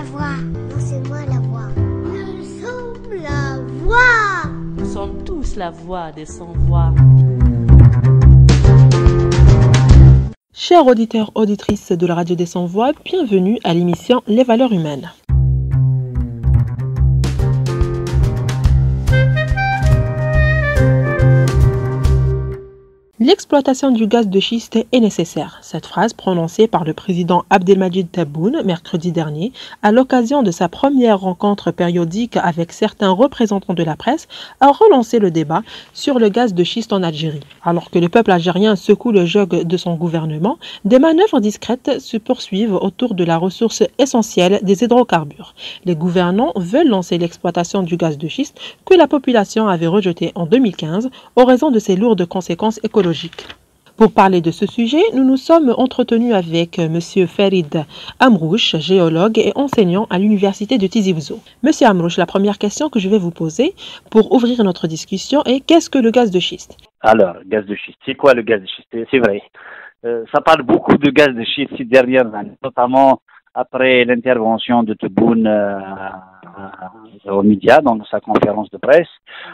la voix. Non, c'est moi la voix. Nous sommes la voix. Nous sommes tous la voix des sans-voix. Chers auditeurs, auditrices de la radio des sans-voix, bienvenue à l'émission Les valeurs humaines. L'exploitation du gaz de schiste est nécessaire. Cette phrase, prononcée par le président Abdelmadjid Tebboune mercredi dernier, à l'occasion de sa première rencontre périodique avec certains représentants de la presse, a relancé le débat sur le gaz de schiste en Algérie. Alors que le peuple algérien secoue le joug de son gouvernement, des manœuvres discrètes se poursuivent autour de la ressource essentielle des hydrocarbures. Les gouvernants veulent lancer l'exploitation du gaz de schiste que la population avait rejeté en 2015 en raison de ses lourdes conséquences écologiques. Pour parler de ce sujet, nous nous sommes entretenus avec M. Farid Amrouche, géologue et enseignant à l'université de Tizi Ouzou. M. Amrouche, la première question que je vais vous poser pour ouvrir notre discussion est: qu'est-ce que le gaz de schiste? Alors, gaz de schiste, c'est quoi le gaz de schiste? C'est vrai. Ça parle beaucoup de gaz de schiste ces dernières années, notamment après l'intervention de Tebboune aux médias, dans sa conférence de presse.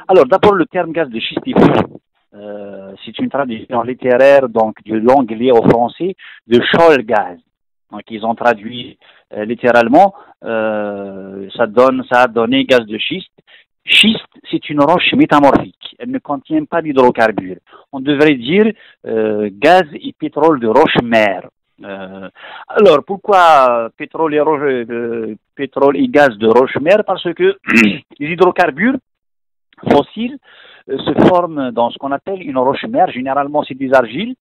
Alors, d'abord, le terme gaz de schiste est faux. C'est une traduction littéraire donc de l'anglais au français de shoal gas. Donc ils ont traduit littéralement, ça a donné gaz de schiste. Schiste, c'est une roche métamorphique. Elle ne contient pas d'hydrocarbures. On devrait dire gaz et pétrole de roche-mer. Alors pourquoi pétrole et gaz de roche-mer? Parce que les hydrocarbures fossiles se forment dans ce qu'on appelle une roche-mère. Généralement, c'est des argiles.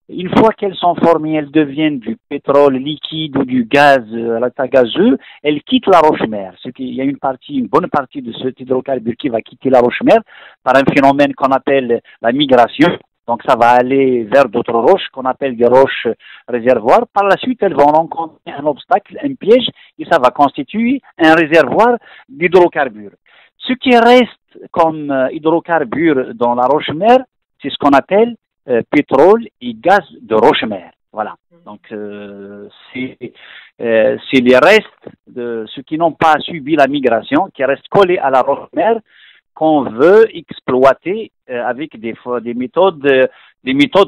Une fois qu'elles sont formées, elles deviennent du pétrole liquide ou du gaz à l'état gazeux. Elles quittent la roche-mère. Il y a une bonne partie de cet hydrocarbure qui va quitter la roche-mère par un phénomène qu'on appelle la migration. Donc, ça va aller vers d'autres roches qu'on appelle des roches réservoirs. Par la suite, elles vont rencontrer un obstacle, un piège, et ça va constituer un réservoir d'hydrocarbures. Ce qui reste comme hydrocarbures dans la roche-mère, c'est ce qu'on appelle pétrole et gaz de roche-mère. Voilà. Donc, c'est les restes de ceux qui n'ont pas subi la migration, qui restent collés à la roche-mère, qu'on veut exploiter avec des méthodes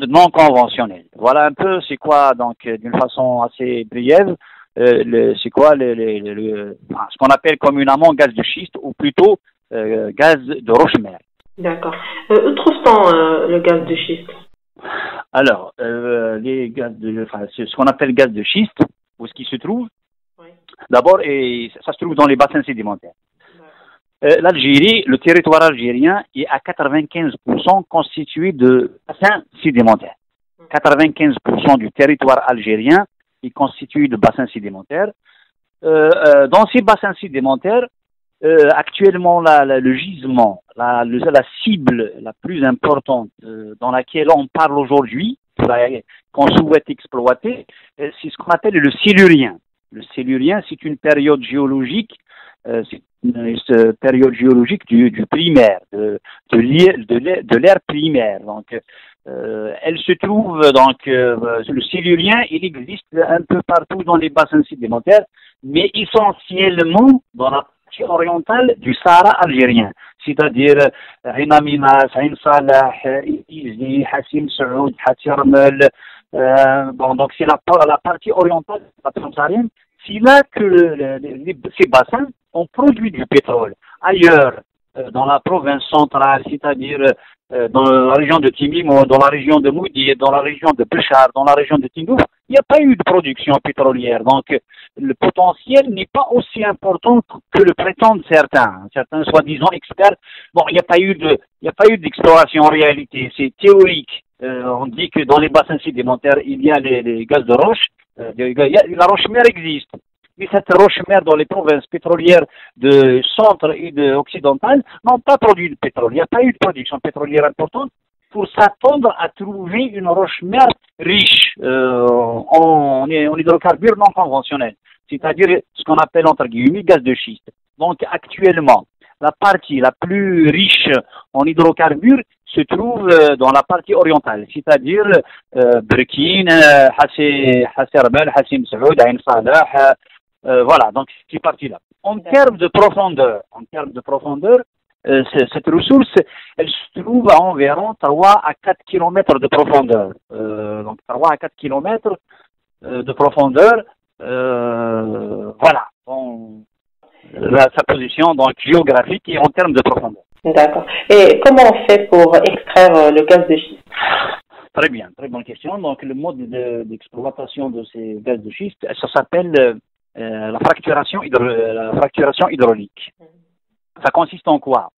non conventionnelles. Voilà un peu c'est quoi, donc, d'une façon assez brève, c'est quoi ce qu'on appelle communément gaz de schiste, ou plutôt gaz de roche-mère. D'accord. Où trouve-t-on le gaz de schiste? Alors, c'est ce qu'on appelle gaz de schiste, où est-ce qu'il se trouve? Oui. D'abord, ça se trouve dans les bassins sédimentaires. L'Algérie, le territoire algérien est à 95% constitué de bassins sédimentaires. 95% du territoire algérien est constitué de bassins sédimentaires. Dans ces bassins sédimentaires, actuellement, le gisement, la cible la plus importante dans laquelle on parle aujourd'hui, qu'on souhaite exploiter, c'est ce qu'on appelle le Silurien. Le Silurien, c'est une période géologique, du primaire, de l'ère primaire. Donc, elle se trouve le Silurien, il existe un peu partout dans les bassins sédimentaires, mais essentiellement dans la partie orientale du Sahara algérien, c'est-à-dire Ain Aminas, Ain Salah, Izi, Hassim Saoud, Hatirmel. Donc c'est la partie orientale de la partie saharienne. C'est là que ces bassins ont produit du pétrole. Ailleurs, dans la province centrale, c'est-à-dire dans la région de Timim, dans la région de Moudi, dans la région de Béchar, dans la région de Tindouf, il n'y a pas eu de production pétrolière. Donc, le potentiel n'est pas aussi important que le prétendent certains soi-disant experts. Bon, il n'y a pas eu d'exploration en réalité. C'est théorique. On dit que dans les bassins sédimentaires, il y a les gaz de roche. La roche-mère existe. Mais cette roche-mère dans les provinces pétrolières de centre et de occidentale n'ont pas produit de pétrole. Il n'y a pas eu de production pétrolière importante pour s'attendre à trouver une roche-mère riche en hydrocarbures non conventionnels, c'est-à-dire ce qu'on appelle entre guillemets gaz de schiste. Donc actuellement, la partie la plus riche en hydrocarbures se trouve dans la partie orientale, c'est-à-dire Berkine, Hassi Rmel, Hassim Saoud, Ain Salah, Voilà, donc c'est parti là. En termes de profondeur, cette ressource, elle se trouve à environ 3 à 4 kilomètres de profondeur. Donc 3 à 4 kilomètres de profondeur. Voilà, sa position donc géographique et en termes de profondeur. D'accord. Et comment on fait pour extraire le gaz de schiste? Très bien, très bonne question. Donc le mode d'exploitation de ces gaz de schiste, ça s'appelle la fracturation hydraulique. Ça consiste en quoi?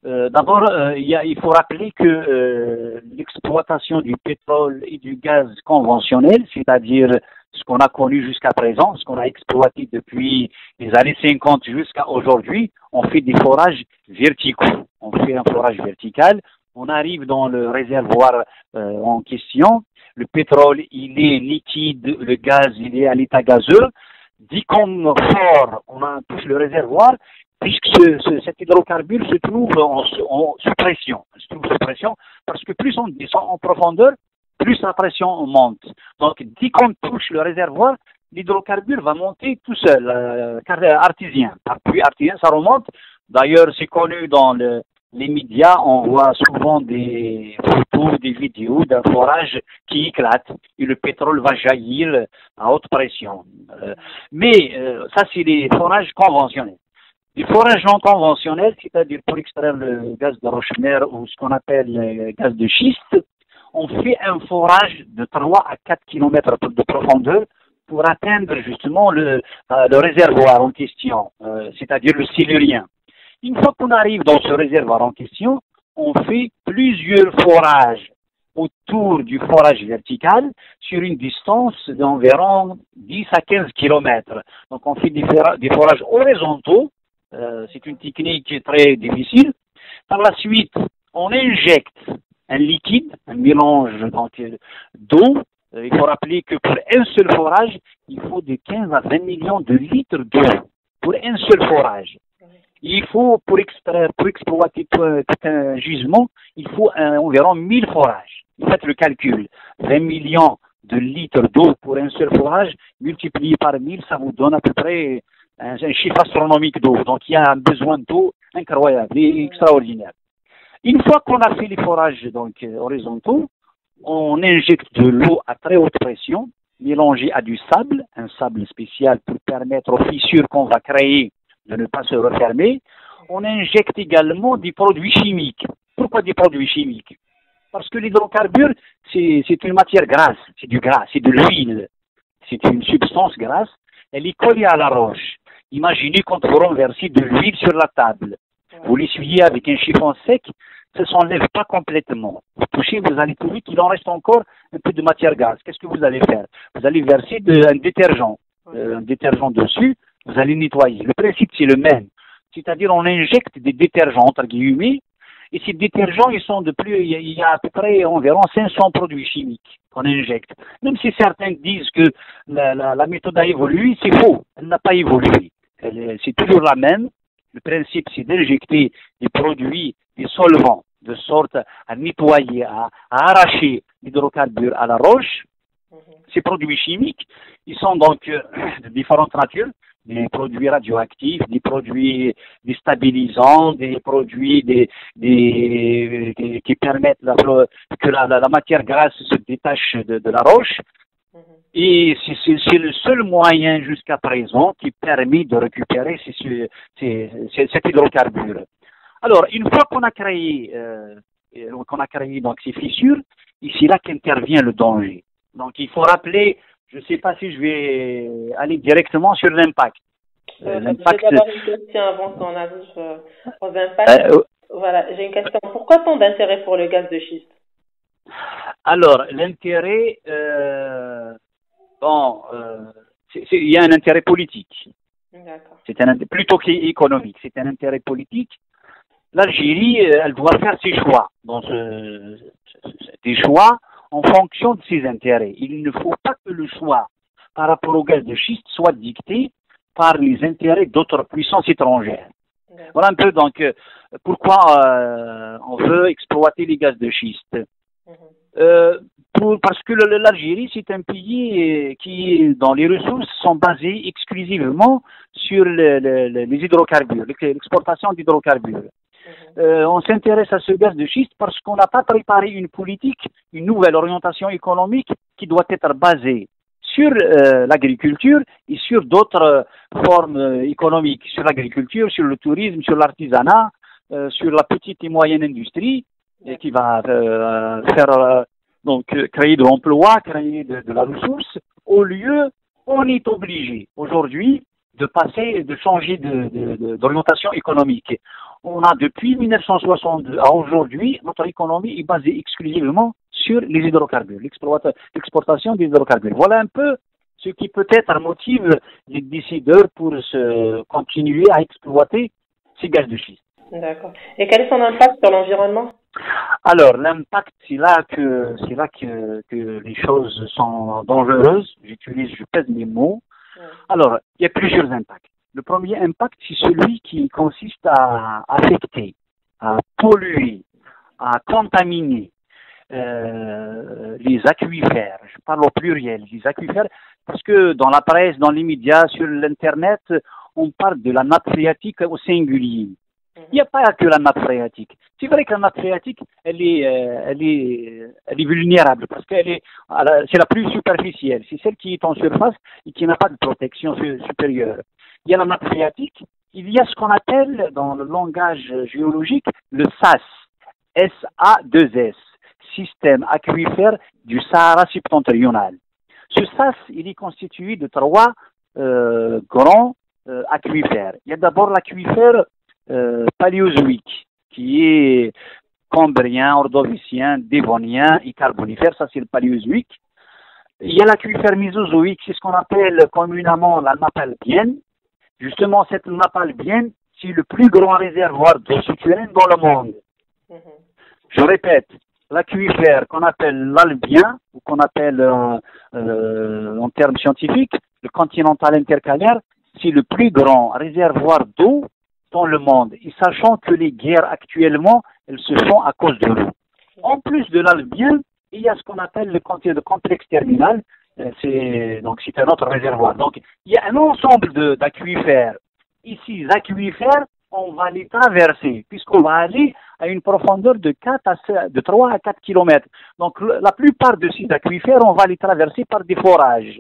D'abord, il faut rappeler que l'exploitation du pétrole et du gaz conventionnel, c'est-à-dire ce qu'on a connu jusqu'à présent, ce qu'on a exploité depuis les années 50 jusqu'à aujourd'hui, on fait des forages verticaux. On fait un forage vertical, on arrive dans le réservoir en question, le pétrole il est liquide, le gaz il est à l'état gazeux. Dès qu'on fort, on touche le réservoir, puisque cet hydrocarbure se trouve sous pression. Il se trouve sous pression parce que plus on descend en profondeur, plus la pression monte. Donc, dès qu'on touche le réservoir, l'hydrocarbure va monter tout seul, artésien. Par pluie artésien, ça remonte. D'ailleurs, c'est connu dans les médias, on voit souvent des photos, des vidéos d'un forage qui éclate et le pétrole va jaillir à haute pression. Mais ça, c'est les forages conventionnels. Les forages non conventionnels, c'est-à-dire pour extraire le gaz de roche-mère ou ce qu'on appelle le gaz de schiste, on fait un forage de 3 à 4 kilomètres de profondeur pour atteindre justement le réservoir en question, c'est-à-dire le silurien. Une fois qu'on arrive dans ce réservoir en question, on fait plusieurs forages autour du forage vertical sur une distance d'environ 10 à 15 kilomètres. Donc on fait des forages horizontaux. C'est une technique très difficile. Par la suite, on injecte un liquide, un mélange d'eau. Il faut rappeler que pour un seul forage, il faut de 15 à 20 millions de litres d'eau pour un seul forage. Il faut, pour exploiter tout un gisement, il faut environ 1000 forages. Faites le calcul. 20 millions de litres d'eau pour un seul forage, multiplié par 1000, ça vous donne à peu près un chiffre astronomique d'eau. Donc il y a un besoin d'eau incroyable et extraordinaire. Une fois qu'on a fait les forages donc horizontaux, on injecte de l'eau à très haute pression, mélangée à du sable, un sable spécial pour permettre aux fissures qu'on va créer de ne pas se refermer. On injecte également des produits chimiques. Pourquoi des produits chimiques? Parce que l'hydrocarbure, c'est une matière grasse, c'est du gras, c'est de l'huile. C'est une substance grasse, elle est collée à la roche. Imaginez quand vous renversez de l'huile sur la table. Vous l'essuyez avec un chiffon sec, ça ne s'enlève pas complètement. Vous touchez, vous allez trouver qu'il en reste encore un peu de matière grasse. Qu'est-ce que vous allez faire? Vous allez verser un détergent dessus, vous allez nettoyer. Le principe, c'est le même. C'est-à-dire, on injecte des détergents, entre guillemets, et ces détergents, il y a à peu près environ 500 produits chimiques qu'on injecte. Même si certains disent que la méthode a évolué, c'est faux. Elle n'a pas évolué. C'est toujours la même. Le principe, c'est d'injecter des produits, des solvants, de sorte à nettoyer, à arracher l'hydrocarbure à la roche. Ces produits chimiques, ils sont donc de différentes natures. Des produits radioactifs, des produits déstabilisants, des produits qui permettent que la matière grasse se détache de la roche. Et c'est le seul moyen jusqu'à présent qui permet de récupérer cet hydrocarbure. Alors, une fois qu'on a créé donc ces fissures, c'est là qu'intervient le danger. Donc, il faut rappeler. Je ne sais pas si je vais aller directement sur l'impact. L'impact. J'ai d'abord une question avant qu'on arrive aux impacts. Voilà, j'ai une question. Pourquoi tant d'intérêt pour le gaz de schiste? Alors, l'intérêt, il y a un intérêt politique. D'accord. C'est plutôt qu'économique. C'est un intérêt politique. L'Algérie, elle doit faire ses choix. Des choix en fonction de ses intérêts. Il ne faut pas que le choix par rapport au gaz de schiste soit dicté par les intérêts d'autres puissances étrangères. Voilà un peu donc pourquoi on veut exploiter les gaz de schiste. Parce que l'Algérie, c'est un pays qui, dans les ressources, sont basées exclusivement sur les hydrocarbures, l'exportation d'hydrocarbures. On s'intéresse à ce gaz de schiste parce qu'on n'a pas préparé une politique, une nouvelle orientation économique qui doit être basée sur l'agriculture et sur d'autres formes économiques, sur l'agriculture, sur le tourisme, sur l'artisanat, sur la petite et moyenne industrie, et qui va donc créer de l'emploi, créer de la ressource. Au lieu, on est obligé aujourd'hui de changer d'orientation économique. On a depuis 1962 à aujourd'hui, notre économie est basée exclusivement sur les hydrocarbures, l'exportation des hydrocarbures. Voilà un peu ce qui peut-être motive les décideurs pour continuer à exploiter ces gaz de schiste. D'accord. Et quel est son impact sur l'environnement? Alors, l'impact, c'est là que les choses sont dangereuses. Je pèse mes mots. Alors, il y a plusieurs impacts. Le premier impact, c'est celui qui consiste à affecter, à polluer, à contaminer les aquifères. Je parle au pluriel, les aquifères, parce que dans la presse, dans les médias, sur l'Internet, on parle de la nappe phréatique au singulier. Il n'y a pas que la nappe phréatique. C'est vrai que la nappe phréatique, elle est vulnérable parce c'est la plus superficielle. C'est celle qui est en surface et qui n'a pas de protection supérieure. Il y a la nappe phréatique. Il y a ce qu'on appelle dans le langage géologique le SAS, S-A-2-S, système aquifère du Sahara septentrional. Ce SAS, il est constitué de trois grands aquifères. Il y a d'abord l'aquifère paléozoïque, qui est cambrien, ordovicien, dévonien et carbonifère, ça c'est le paléozoïque. Il y a l'aquifère mésozoïque, c'est ce qu'on appelle communément la nappe albienne. Justement, cette nappe albienne, c'est le plus grand réservoir d'eau souterraine dans le monde. Je répète, l'aquifère qu'on appelle l'albien, ou qu'on appelle en termes scientifiques, le continental intercalaire, c'est le plus grand réservoir d'eau dans le monde, et sachant que les guerres actuellement, elles se font à cause de l'eau. En plus de l'albien, il y a ce qu'on appelle le complexe terminal, c'est un autre réservoir. Donc, il y a un ensemble d'aquifères. Ici, les aquifères, on va les traverser, puisqu'on va aller à une profondeur de 3 à 4 kilomètres. Donc, la plupart de ces aquifères, on va les traverser par des forages.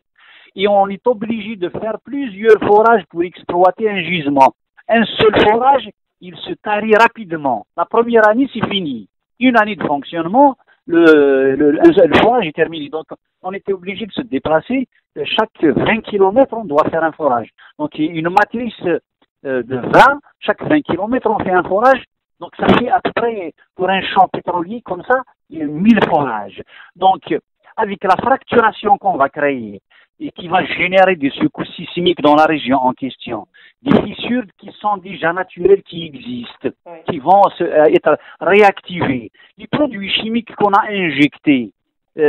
Et on est obligé de faire plusieurs forages pour exploiter un gisement. Un seul forage, il se tarit rapidement. La première année, c'est fini. Une année de fonctionnement, le forage est terminé. Donc, on était obligé de se déplacer. Chaque 20 km, on doit faire un forage. Donc, une matrice de 20, chaque 20 km, on fait un forage. Donc, ça fait à peu près, pour un champ pétrolier comme ça, 1000 forages. Donc, avec la fracturation qu'on va créer et qui va générer des secousses sismiques dans la région en question, des fissures qui sont déjà naturelles, qui existent, qui vont être réactivées. Les produits chimiques qu'on a injectés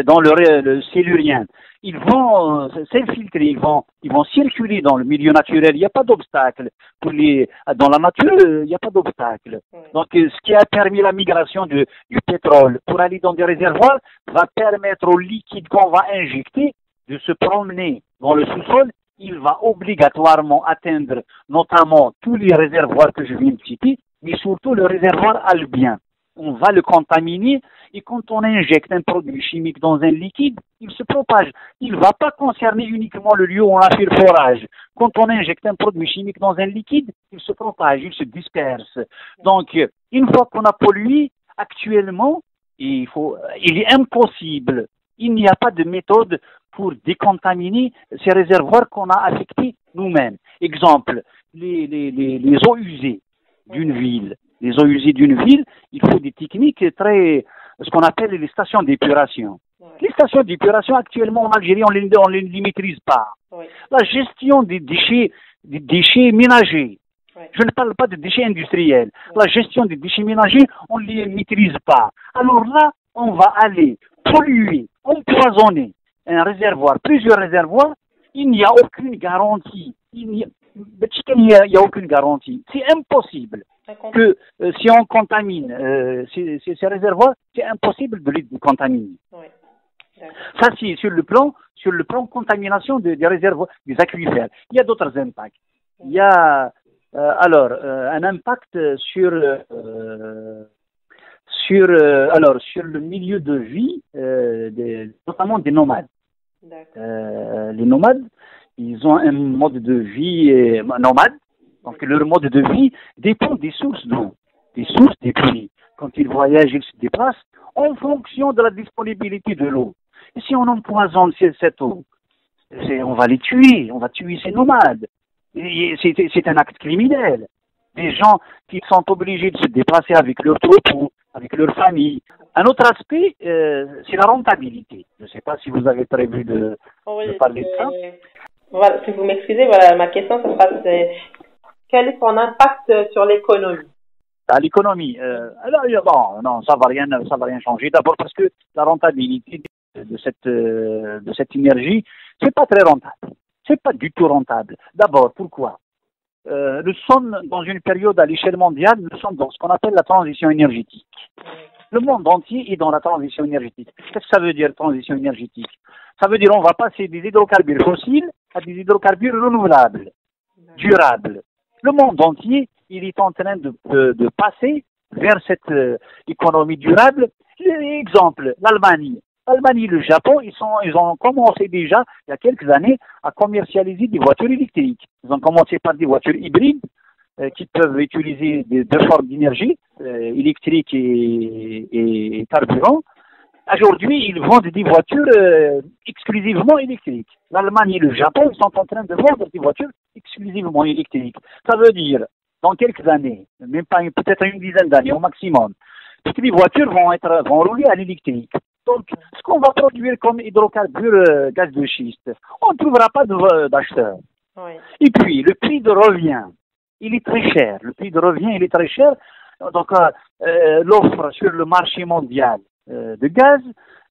dans le cellulien, ils vont s'infiltrer, ils vont circuler dans le milieu naturel. Il n'y a pas d'obstacle. Dans la nature, il n'y a pas d'obstacle. Donc, ce qui a permis la migration du pétrole pour aller dans des réservoirs va permettre au liquide qu'on va injecter de se promener dans le sous-sol. Il va obligatoirement atteindre notamment tous les réservoirs que je viens de citer, mais surtout le réservoir albien. On va le contaminer et quand on injecte un produit chimique dans un liquide, il se propage. Il ne va pas concerner uniquement le lieu où on a fait le forage. Quand on injecte un produit chimique dans un liquide, il se propage, il se disperse. Donc, une fois qu'on a pollué, actuellement, il est impossible. Il n'y a pas de méthode pour décontaminer ces réservoirs qu'on a affectés nous-mêmes. Exemple, les eaux usées d'une ville. Les eaux usées d'une ville, il faut des techniques ce qu'on appelle les stations d'épuration. Les stations d'épuration, actuellement en Algérie, on ne les maîtrise pas. La gestion des déchets ménagers. Je ne parle pas de déchets industriels. La gestion des déchets ménagers, on ne les maîtrise pas. Alors là, on va aller polluer, empoisonner un réservoir, plusieurs réservoirs. Il n'y a aucune garantie. Il n'y a aucune garantie. C'est impossible. que si on contamine ces réservoirs, c'est impossible de les contaminer. Oui. Ça, c'est sur le plan contamination des réservoirs, des aquifères. Il y a d'autres impacts. Il y a un impact sur le milieu de vie, notamment des nomades. Les nomades, ils ont un mode de vie nomade. Donc leur mode de vie dépend des sources d'eau, des sources des puits. Quand ils voyagent, ils se déplacent en fonction de la disponibilité de l'eau. Et si on empoisonne cette eau, on va les tuer, on va tuer ces nomades. C'est un acte criminel. Des gens qui sont obligés de se déplacer avec leur troupeau, avec leur famille. Un autre aspect, c'est la rentabilité. Je ne sais pas si vous avez prévu de parler de ça. Voilà, si vous m'excusez, voilà, ma question, ça sera quel est son impact sur l'économie? À l'économie, non, ça va rien changer. D'abord parce que la rentabilité de cette énergie, c'est pas très rentable. C'est pas du tout rentable. D'abord, pourquoi? Nous sommes dans une période à l'échelle mondiale, nous sommes dans ce qu'on appelle la transition énergétique. Le monde entier est dans la transition énergétique. Qu'est-ce que ça veut dire, transition énergétique? Ça veut dire on va passer des hydrocarbures fossiles à des hydrocarbures renouvelables, durables. Le monde entier, il est en train de passer vers cette économie durable. Exemple, l'Allemagne. L'Allemagne et le Japon, ils ont commencé déjà, il y a quelques années, à commercialiser des voitures électriques. Ils ont commencé par des voitures hybrides qui peuvent utiliser deux formes d'énergie, électrique et carburant. Aujourd'hui, ils vendent des voitures exclusivement électriques. L'Allemagne et le Japon, ils sont en train de vendre des voitures exclusivement électriques. Ça veut dire, dans quelques années, même pas peut-être une dizaine d'années au maximum, toutes les voitures vont rouler à l'électrique. Donc, ce qu'on va produire comme hydrocarbures gaz de schiste, on ne trouvera pas d'acheteurs. Oui. Et puis, le prix de revient, il est très cher. Le prix de revient, il est très cher. Donc, l'offre sur le marché mondial de gaz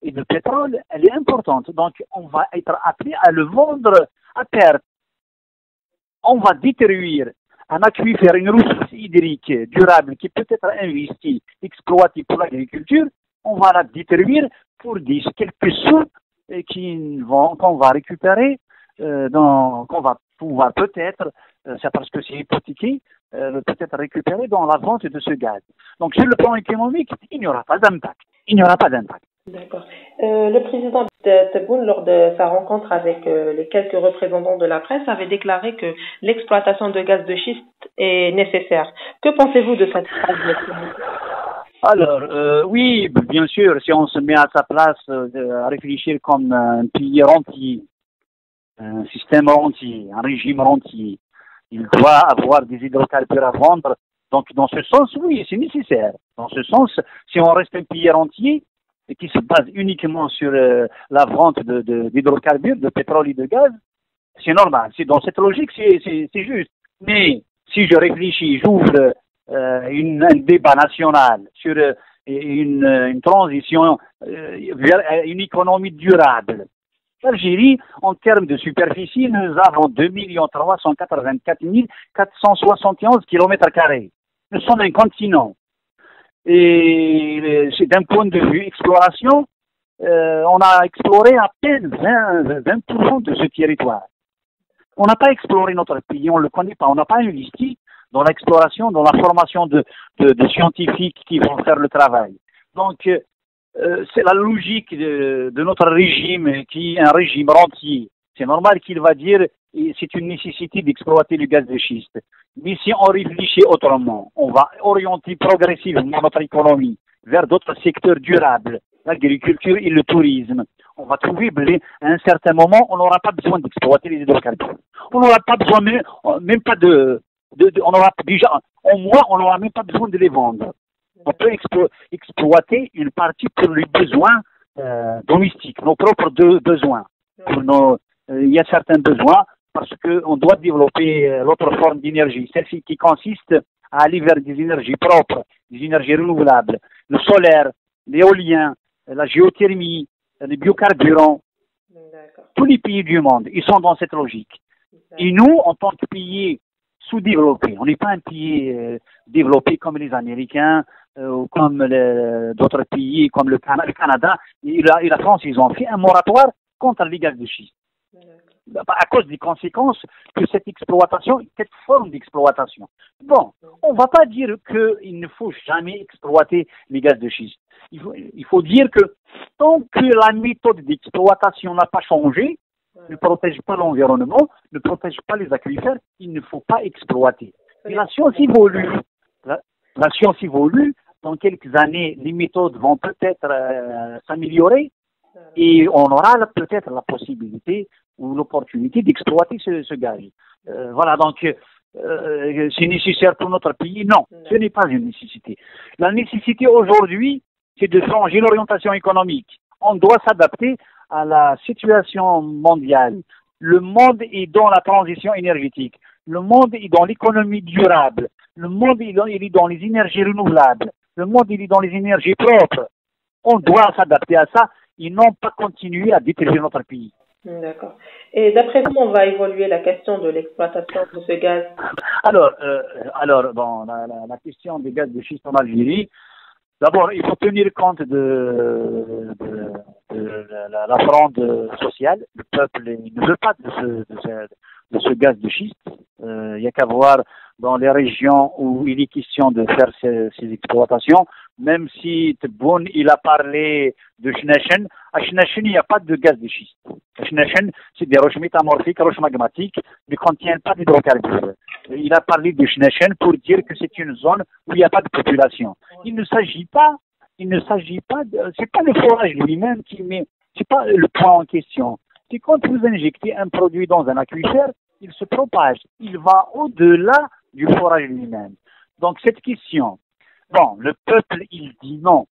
et de pétrole, elle est importante. Donc, on va être appelé à le vendre à perte. On va détruire un aquifère, une ressource hydrique durable qui peut être investie, exploitée pour l'agriculture. On va la détruire pour quelques sous qu'on va récupérer, qu'on va pouvoir peut-être, c'est parce que c'est hypothéqué, peut-être récupérer dans la vente de ce gaz. Donc sur le plan économique, il n'y aura pas d'impact. D'accord. Le président Tebboune, lors de sa rencontre avec les quelques représentants de la presse, avait déclaré que l'exploitation de gaz de schiste est nécessaire. Que pensez-vous de cette phrase? Alors, oui, bien sûr, si on se met à sa place à réfléchir comme un pays rentier, un système rentier, un régime rentier, il doit avoir des hydrocarbures à vendre. Donc, dans ce sens, oui, c'est nécessaire. Dans ce sens, si on reste un pays rentier et qui se base uniquement sur la vente d'hydrocarbures, de pétrole et de gaz, c'est normal. C'est dans cette logique, c'est juste. Mais si je réfléchis, j'ouvre un débat national sur une transition vers une économie durable. L'Algérie, en termes de superficie, nous avons 2 384 471 km². Nous sommes un continent. Et c'est d'un point de vue exploration, on a exploré à peine 20% de ce territoire. On n'a pas exploré notre pays, on ne le connaît pas, on n'a pas investi dans l'exploration, dans la formation de scientifiques qui vont faire le travail. Donc, c'est la logique de notre régime, qui est un régime rentier. C'est normal qu'il va dire c'est une nécessité d'exploiter le gaz de schiste. Mais si on réfléchit autrement, on va orienter progressivement notre économie vers d'autres secteurs durables, l'agriculture et le tourisme. On va trouver à un certain moment, on n'aura pas besoin d'exploiter les hydrocarbures. On n'aura pas besoin même pas on aura déjà, au moins, on n'aura même pas besoin de les vendre. On peut exploiter une partie pour les besoins domestiques, nos propres besoins. Il y a certains besoins parce qu'on doit développer l'autre forme d'énergie, celle-ci qui consiste à aller vers des énergies propres, des énergies renouvelables, le solaire, l'éolien, la géothermie, les biocarburants. Tous les pays du monde, ils sont dans cette logique. Et nous, en tant que pays sous-développé. On n'est pas un pays développé comme les Américains ou comme d'autres pays comme le Canada et la France. Ils ont fait un moratoire contre les gaz de schiste. À cause des conséquences que cette exploitation, cette forme d'exploitation. Bon, on ne va pas dire qu'il ne faut jamais exploiter les gaz de schiste. Il faut dire que tant que la méthode d'exploitation n'a pas changé, ne protège pas l'environnement, ne protège pas les aquifères, il ne faut pas exploiter. Et la science évolue. La science évolue. Dans quelques années, les méthodes vont peut-être s'améliorer et on aura peut-être la possibilité ou l'opportunité d'exploiter ce gaz. Voilà, donc c'est nécessaire pour notre pays? Non, ce n'est pas une nécessité. La nécessité aujourd'hui, c'est de changer l'orientation économique. On doit s'adapter à la situation mondiale. Le monde est dans la transition énergétique. Le monde est dans l'économie durable. Le monde il est dans les énergies renouvelables. Le monde il est dans les énergies propres. On doit s'adapter à ça et non pas continuer à détruire notre pays. D'accord. Et d'après vous, on va évoluer la question de l'exploitation de ce gaz? Alors bon, la question des gaz de schiste en Algérie, d'abord, il faut tenir compte de la fronde sociale. Le peuple ne veut pas de ce gaz de schiste. Il n'y a qu'à voir dans les régions où il est question de faire ces exploitations, même si Tebboune, il a parlé de Chnachen. À Chnachen, il n'y a pas de gaz de schiste. À Chnachen, c'est des roches métamorphiques, roches magmatiques, ne contiennent pas d'hydrocarbures. Il a parlé de Chnachen pour dire que c'est une zone où il n'y a pas de population. Il ne s'agit pas c'est pas le forage lui-même c'est pas le point en question. C'est quand vous injectez un produit dans un aquifère, il se propage. Il va au-delà du forage lui-même. Donc cette question, bon, le peuple, il dit non.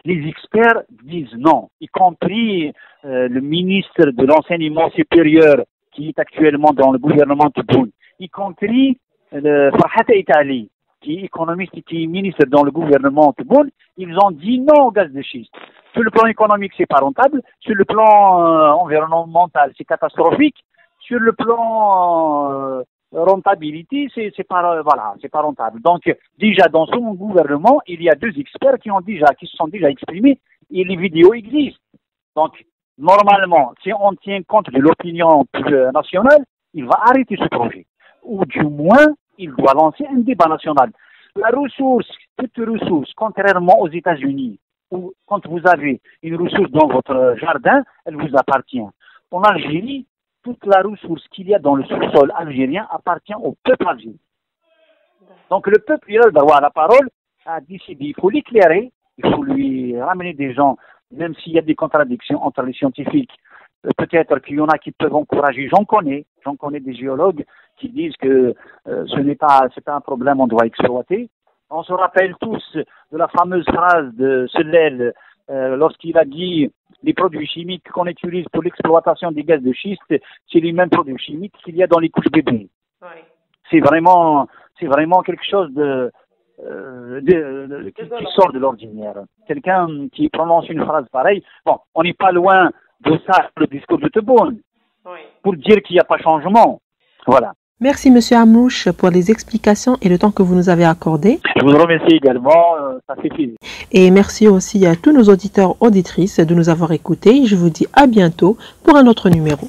Les experts disent non, y compris le ministre de l'enseignement supérieur qui est actuellement dans le gouvernement Tebboune, y compris Farhat Itali, qui est économiste et qui est ministre dans le gouvernement Tebboune. Ils ont dit non au gaz de schiste. Sur le plan économique, c'est pas rentable. Sur le plan environnemental, c'est catastrophique. Sur le plan rentabilité, c'est pas rentable. Donc déjà dans son gouvernement, il y a deux experts qui se sont déjà exprimés et les vidéos existent. Donc normalement, si on tient compte de l'opinion nationale, il va arrêter ce projet. Ou du moins, il doit lancer un débat national. Toute ressource, contrairement aux États-Unis, où quand vous avez une ressource dans votre jardin, elle vous appartient. En Algérie, toute la ressource qu'il y a dans le sous-sol algérien appartient au peuple algérien. Donc le peuple, il a le droit à la parole, à décider. Il faut l'éclairer, il faut lui ramener des gens, même s'il y a des contradictions entre les scientifiques. Peut-être qu'il y en a qui peuvent encourager. J'en connais des géologues qui disent que c'est pas un problème, on doit exploiter. On se rappelle tous de la fameuse phrase de Sellel lorsqu'il a dit les produits chimiques qu'on utilise pour l'exploitation des gaz de schiste, c'est les mêmes produits chimiques qu'il y a dans les couches bébés. Oui. C'est vraiment quelque chose qui sort de l'ordinaire. Quelqu'un qui prononce une phrase pareille, bon, on n'est pas loin de ça, le discours de Tebboune, pour dire qu'il n'y a pas changement. Voilà. Merci Monsieur Amrouche pour les explications et le temps que vous nous avez accordé. Je vous remercie également, ça fait plaisir. Et merci aussi à tous nos auditeurs auditrices de nous avoir écoutés. Je vous dis à bientôt pour un autre numéro.